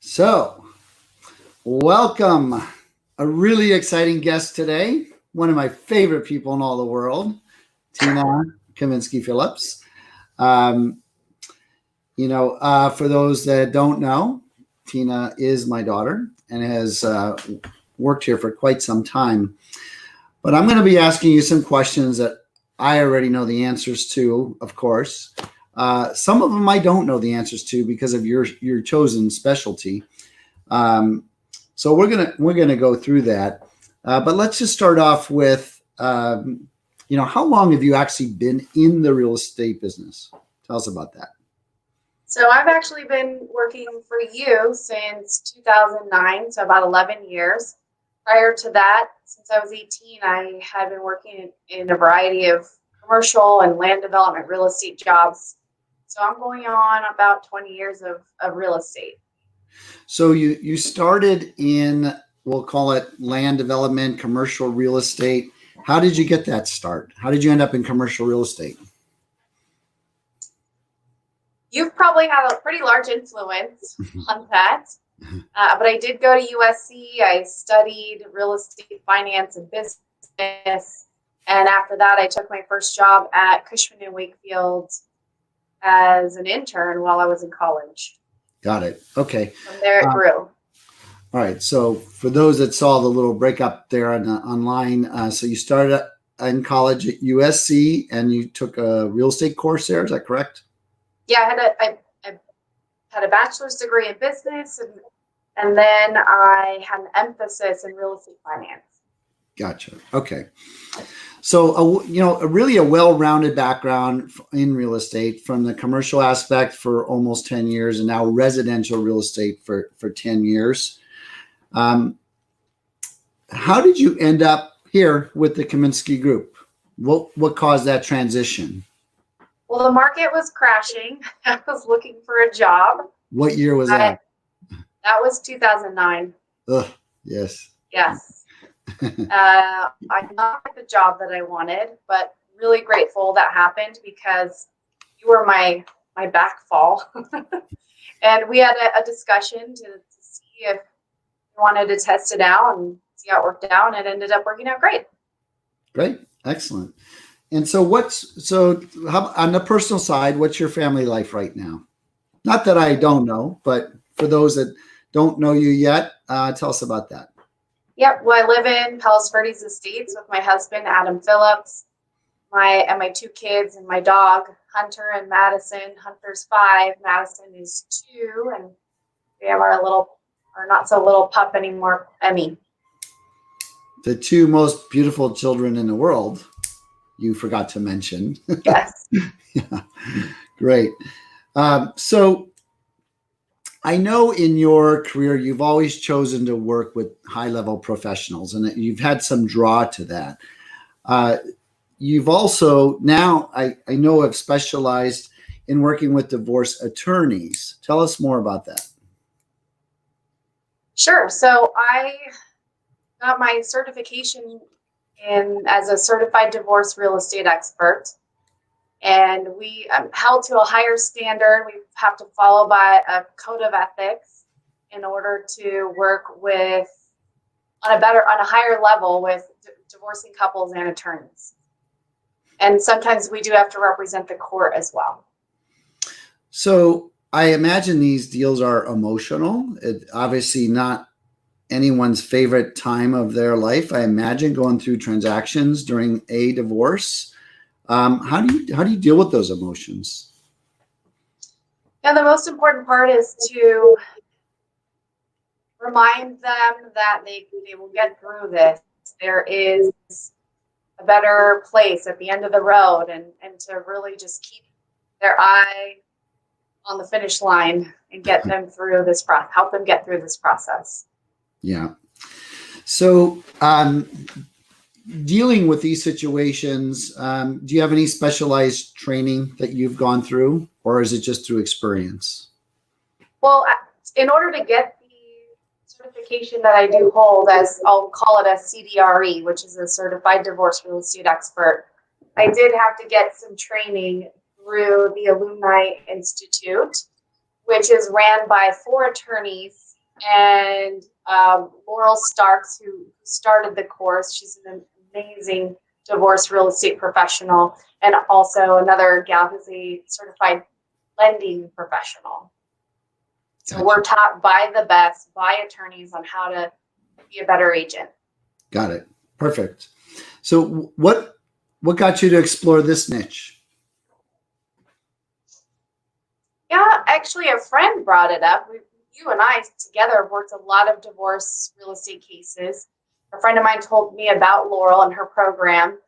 So, welcome. A really exciting guest today. One of my favorite people in all the world, Tina Kaminsky-Phillips. Um, for those that don't know, Tina is my daughter and has worked here for quite some time. But I'm going to be asking you some questions that I already know the answers to, of course. Some of them I don't know the answers to because of your chosen specialty. So we're gonna go through that, but let's just start off with how long have you actually been in the real estate business? Tell us about that. So I've actually been working for you since 2009, so about 11 years. Prior to that, since I was 18, I had been working in a variety of commercial and land development real estate jobs. So I'm going on about 20 years of real estate. So you started in, we'll call it land development, commercial real estate. How did you get that start? How did you end up in commercial real estate? You've probably had a pretty large influence on that. But I did go to USC. I studied real estate finance and business. And after that, I took my first job at Cushman & Wakefield as an intern while I was in college. Got it. Okay. From there it grew. All right. So for those that saw the little breakup there online, so you started in college at USC and you took a real estate course there. Is that correct? Yeah, I had a bachelor's degree in business, and then I had an emphasis in real estate finance. Gotcha. Okay. So, really a well-rounded background in real estate, from the commercial aspect for almost 10 years and now residential real estate for 10 years. How did you end up here with the Kaminsky Group? What caused that transition? Well, the market was crashing. I was looking for a job. What year was that? That was 2009. Ugh, yes. Yes. I did not get the job that I wanted, but really grateful that happened because you were my backfall. And we had a discussion to see if we wanted to test it out and see how it worked out, and it ended up working out great. Great. Excellent. And so how, on the personal side, what's your family life right now? Not that I don't know, but for those that don't know you yet, tell us about that. Yep. Well, I live in Palos Verdes Estates with my husband, Adam Phillips, my two kids and my dog, Hunter and Madison. Hunter's 5, Madison is 2, and we have our not so little pup anymore, Emmy. The 2 most beautiful children in the world, you forgot to mention. Yes. Yeah. Great. So I know in your career, you've always chosen to work with high-level professionals, and you've had some draw to that. You've also now, I know, have specialized in working with divorce attorneys. Tell us more about that. Sure. So I got my certification as a certified divorce real estate expert. And we held to a higher standard. We have to follow by a code of ethics in order to work on a higher level with divorcing couples and attorneys. And sometimes we do have to represent the court as well. So I imagine these deals are emotional. Obviously not anyone's favorite time of their life. I imagine going through transactions during a divorce. How do you deal with those emotions? Yeah, the most important part is to remind them that they will get through this. There is a better place at the end of the road, and to really just keep their eye on the finish line and get them through this process, help them get through this process. Yeah. So, dealing with these situations, do you have any specialized training that you've gone through, or is it just through experience? Well, in order to get the certification that I do hold, as I'll call it a CDRE, which is a Certified Divorce Real Estate Expert, I did have to get some training through the Alumni Institute. which is ran by 4 attorneys, and Laurel Starks, who started the course. She's an amazing divorce real estate professional, and also another gal who's a certified lending professional. So Gotcha. we're taught by the best, by attorneys, on how to be a better agent. Got it. Perfect. So what got you to explore this niche? Yeah, actually, a friend brought it up. You and I together have worked a lot of divorce real estate cases. A friend of mine told me about Laurel and her program,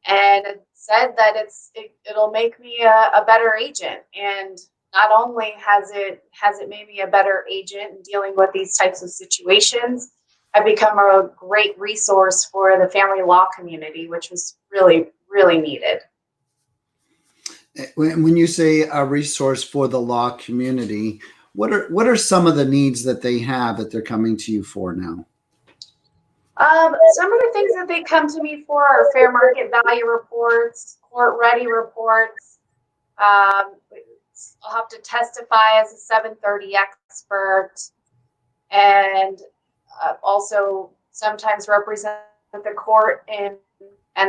and it said that it'll make me a better agent. And not only has it made me a better agent in dealing with these types of situations, I've become a great resource for the family law community, which was really, really needed. When you say a resource for the law community, what are some of the needs that they have that they're coming to you for now? Some of the things that they come to me for are fair market value reports, court ready reports. I'll have to testify as a 730 expert, and also sometimes represent the court and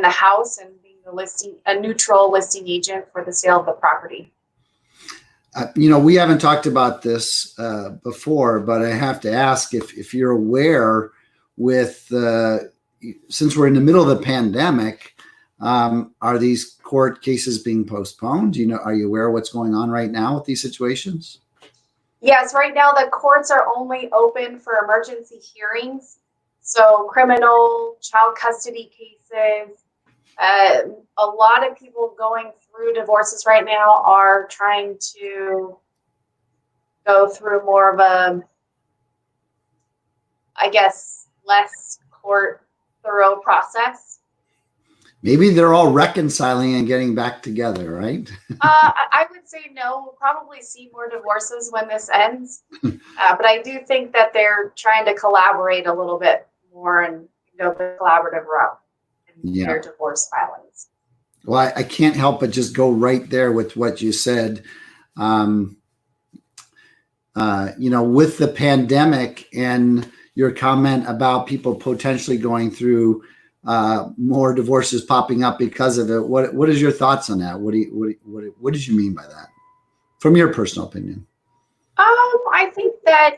the house, and being a neutral listing agent for the sale of the property. We haven't talked about this before, but I have to ask if you're aware with since we're in the middle of the pandemic, are these court cases being postponed? Are you aware of what's going on right now with these situations? Yes, right now the courts are only open for emergency hearings. So criminal, child custody cases. A lot of people going through divorces right now are trying to go through more of a, I guess, less court thorough process. Maybe they're all reconciling and getting back together, right? I would say no. We'll probably see more divorces when this ends. But I do think that they're trying to collaborate a little bit more and go the collaborative route in their divorce filings. Well, I can't help but just go right there with what you said. With the pandemic and your comment about people potentially going through more divorces popping up because of it. What is your thoughts on that? What did you mean by that, from your personal opinion? I think that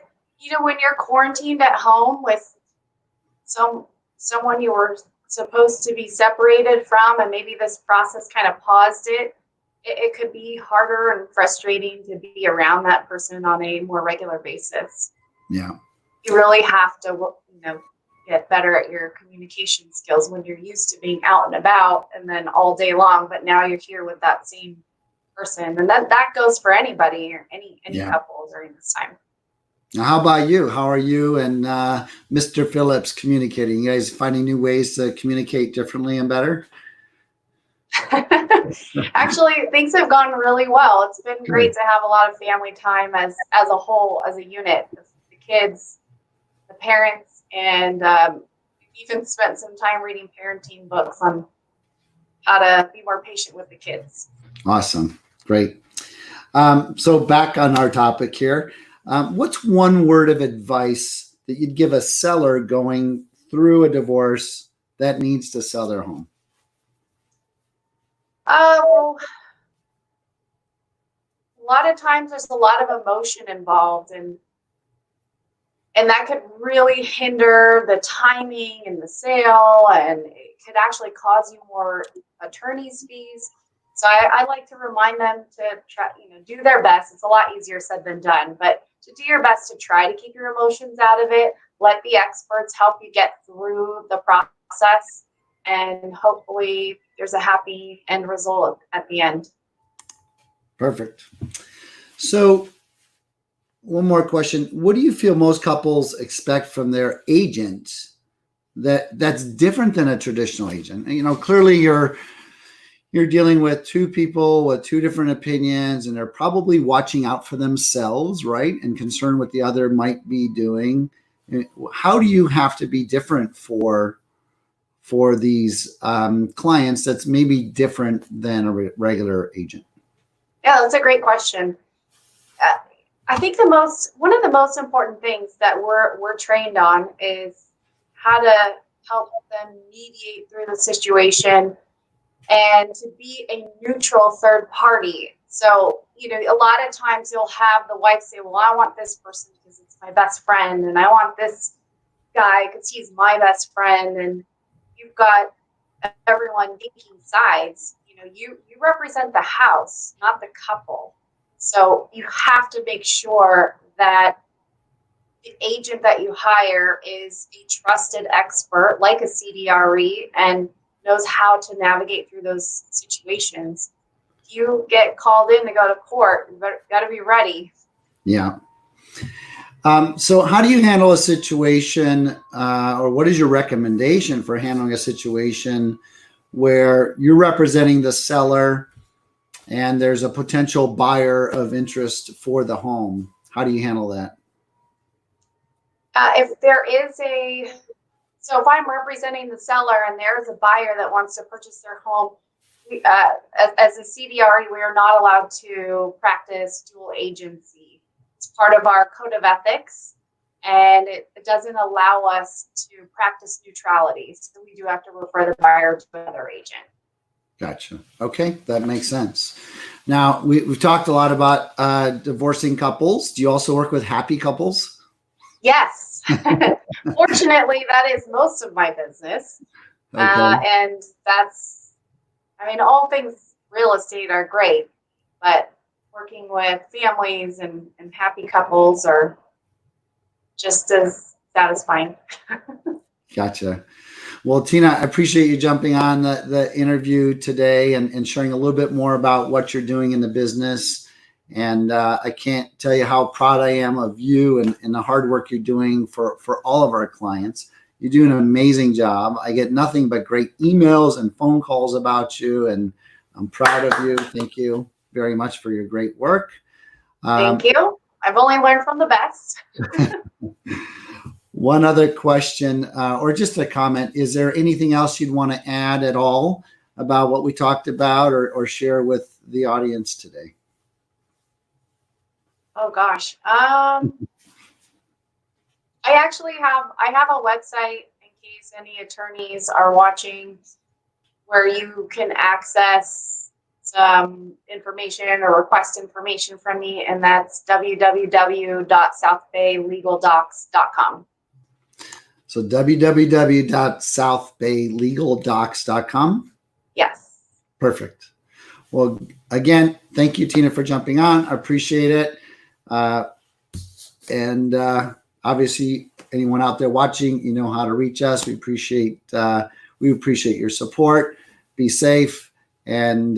when you're quarantined at home with someone you were supposed to be separated from, and maybe this process kind of paused it could be harder and frustrating to be around that person on a more regular basis. Yeah, you really have to get better at your communication skills when you're used to being out and about and then all day long, but now you're here with that same person. And that goes for anybody or any couple during this time. Now, how about you? How are you and Mr. Phillips communicating? You guys finding new ways to communicate differently and better? Actually, things have gone really well. It's been great to have a lot of family time as a whole, as a unit. The kids, the parents, and we've even spent some time reading parenting books on how to be more patient with the kids. Awesome. Great. So back on our topic here, what's one word of advice that you'd give a seller going through a divorce that needs to sell their home? Well, a lot of times there's a lot of emotion involved, and that could really hinder the timing and the sale, and it could actually cause you more attorney's fees. So I like to remind them to try, do their best. It's a lot easier said than done, but to do your best to try to keep your emotions out of it. Let the experts help you get through the process, and hopefully there's a happy end result at the end. Perfect. So one more question. What do you feel most couples expect from their agent that's different than a traditional agent? Clearly you're dealing with two people with two different opinions, and they're probably watching out for themselves, right? And concerned what the other might be doing. How do you have to be different for these clients that's maybe different than a regular agent? Yeah, that's a great question. I think one of the most important things that we're trained on is how to help them mediate through the situation and to be a neutral third party. So, a lot of times you'll have the wife say, well, I want this person because it's my best friend, and I want this guy because he's my best friend, and you've got everyone taking sides. You represent the house, not the couple. So you have to make sure that the agent that you hire is a trusted expert like a CDRE and knows how to navigate through those situations. If you get called in to go to court, you've got to be ready. Yeah. So how do you handle a situation, or what is your recommendation for handling a situation where you're representing the seller and there's a potential buyer of interest for the home? How do you handle that? If I'm representing the seller and there's a buyer that wants to purchase their home, as a CDRE, we are not allowed to practice dual agency. It's part of our code of ethics, and it doesn't allow us to practice neutrality. So we do have to refer the buyer to another agent. Gotcha. Okay, that makes sense. Now, we've talked a lot about divorcing couples. Do you also work with happy couples? Yes. Fortunately, that is most of my business. Okay. And all things real estate are great, but working with families and happy couples are just as satisfying. Gotcha. Well, Tina, I appreciate you jumping on the interview today and sharing a little bit more about what you're doing in the business. And I can't tell you how proud I am of you and the hard work you're doing for all of our clients. You do an amazing job. I get nothing but great emails and phone calls about you, and I'm proud of you. Thank you very much for your great work. Thank you. I've only learned from the best. One other question, or just a comment. Is there anything else you'd want to add at all about what we talked about or share with the audience today? Oh gosh. I have a website in case any attorneys are watching where you can access some information or request information from me, and that's www.southbaylegaldocs.com. So www.southbaylegaldocs.com? Yes. Perfect. Well, again, thank you, Tina, for jumping on. I appreciate it. And obviously, anyone out there watching, you know how to reach us. We appreciate your support. Be safe, and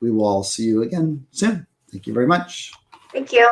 we will all see you again soon. Thank you very much. Thank you.